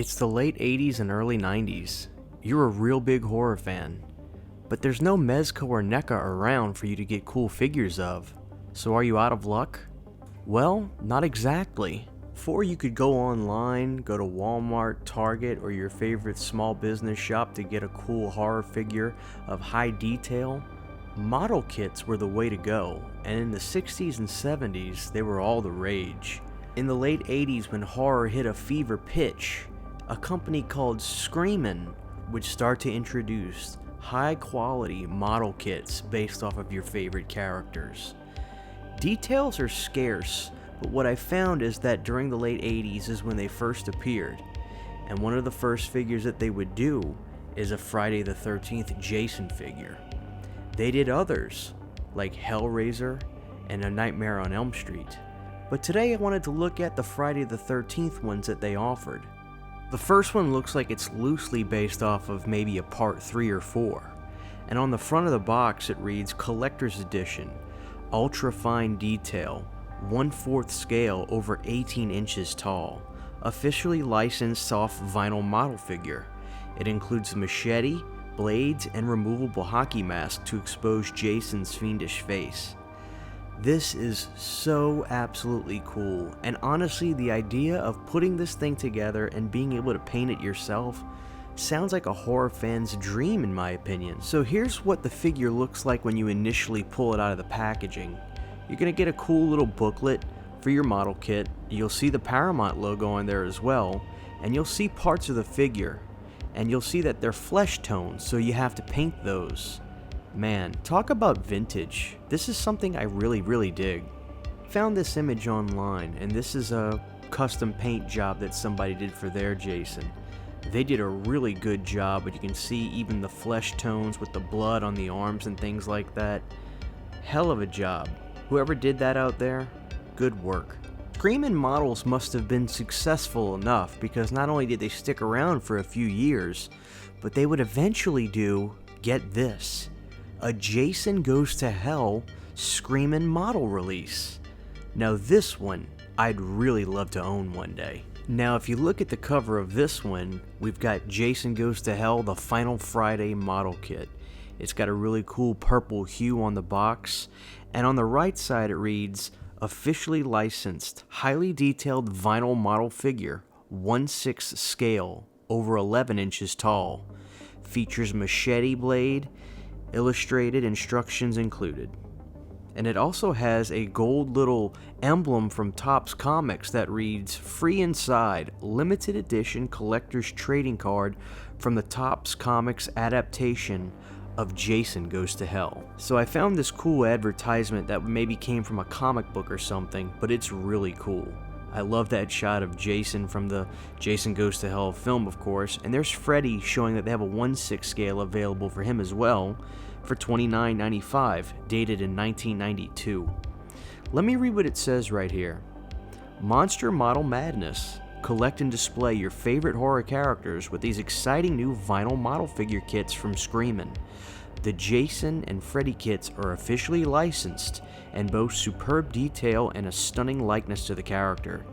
It's the late 80s and early 90s. You're a real big horror fan, but there's no Mezco or NECA around for you to get cool figures of. So are you out of luck? Well, not exactly. Before you could go online, go to Walmart, Target, or your favorite small business shop to get a cool horror figure of high detail, model kits were the way to go, and in the 60s and 70s, they were all the rage. In the late 80s, when horror hit a fever pitch, a company called Screamin would start to introduce high-quality model kits based off of your favorite characters. Details are scarce, but what I found is that during the late 80s is when they first appeared, and one of the first figures that they would do is a Friday the 13th Jason figure. They did others, like Hellraiser and A Nightmare on Elm Street, but today I wanted to look at the Friday the 13th ones that they offered. The first one looks like it's loosely based off of maybe a part 3 or 4, and on the front of the box it reads Collector's Edition, Ultra Fine Detail, 1/4 scale over 18 inches tall, officially licensed soft vinyl model figure. It includes a machete, blades, and removable hockey mask to expose Jason's fiendish face. This is so absolutely cool, and honestly the idea of putting this thing together and being able to paint it yourself sounds like a horror fan's dream in my opinion. So here's what the figure looks like when you initially pull it out of the packaging. You're going to get a cool little booklet for your model kit, you'll see the Paramount logo on there as well, and you'll see parts of the figure, and you'll see that they're flesh tones, so you have to paint those. Man, talk about vintage. This is something I really dig. Found this image online, and this is a custom paint job that somebody did for their Jason. They did a really good job, but you can see even the flesh tones with the blood on the arms and things like that. Hell of a job. Whoever did that out there, good work. Screamin models must have been successful enough because not only did they stick around for a few years, but they would eventually do, get this, a Jason Goes to Hell Screamin model release. Now this one, I'd really love to own one day. Now if you look at the cover of this one, we've got Jason Goes to Hell, the Final Friday model kit. It's got a really cool purple hue on the box, and on the right side it reads, officially licensed, highly detailed vinyl model figure, 1/6 scale, over 11 inches tall. Features machete blade, illustrated instructions included. And it also has a gold little emblem from Topps Comics that reads, free inside, limited edition collector's trading card from the Topps Comics adaptation of Jason Goes to Hell. So I found this cool advertisement that maybe came from a comic book or something, but it's really cool. I love that shot of Jason from the Jason Goes to Hell film, of course, and there's Freddy showing that they have a 1/6 scale available for him as well for $29.95, dated in 1992. Let me read what it says right here. Monster Model Madness. Collect and display your favorite horror characters with these exciting new vinyl model figure kits from Screamin. The Jason and Freddy kits are officially licensed and boast superb detail and a stunning likeness to the character.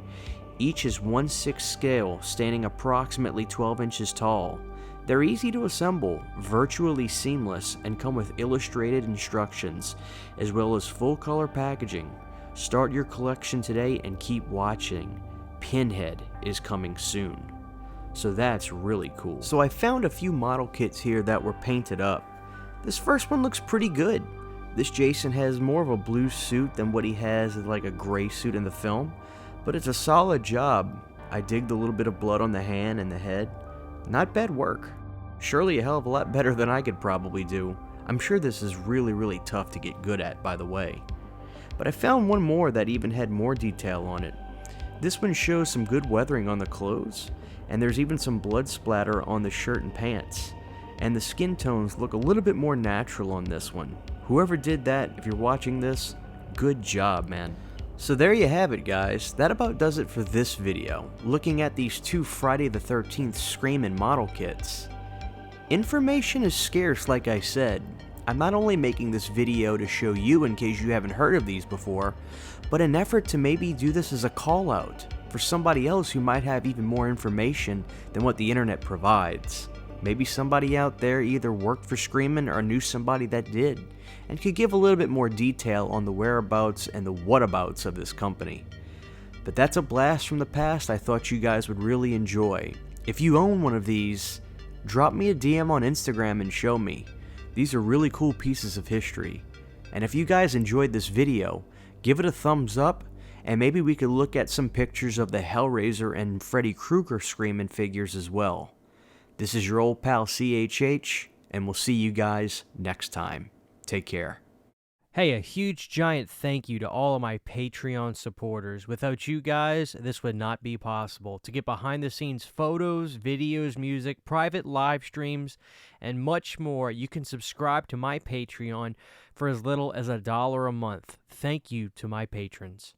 Each is 1/6 scale, standing approximately 12 inches tall. They're easy to assemble, virtually seamless, and come with illustrated instructions, as well as full color packaging. Start your collection today and keep watching. Pinhead is coming soon. So that's really cool. So I found a few model kits here that were painted up. This first one looks pretty good. This Jason has more of a blue suit than what he has as like a gray suit in the film, but it's a solid job. I dig the little bit of blood on the hand and the head. Not bad work. Surely a hell of a lot better than I could probably do. I'm sure this is really tough to get good at, by the way. But I found one more that even had more detail on it. This one shows some good weathering on the clothes, and there's even some blood splatter on the shirt and pants. And the skin tones look a little bit more natural on this one. Whoever did that, if you're watching this, good job, man. So there you have it, guys. That about does it for this video, looking at these two Friday the 13th Screamin model kits. Information is scarce, like I said. I'm not only making this video to show you in case you haven't heard of these before, but an effort to maybe do this as a call out for somebody else who might have even more information than what the internet provides. Maybe somebody out there either worked for Screamin or knew somebody that did, and could give a little bit more detail on the whereabouts and the whatabouts of this company. But that's a blast from the past I thought you guys would really enjoy. If you own one of these, drop me a DM on Instagram and show me. These are really cool pieces of history. And if you guys enjoyed this video, give it a thumbs up, and maybe we could look at some pictures of the Hellraiser and Freddy Krueger Screamin figures as well. This is your old pal CHH, and we'll see you guys next time. Take care. Hey, a huge giant thank you to all of my Patreon supporters. Without you guys, this would not be possible. To get behind the scenes photos, videos, music, private live streams, and much more, you can subscribe to my Patreon for as little as $1 a month. Thank you to my patrons.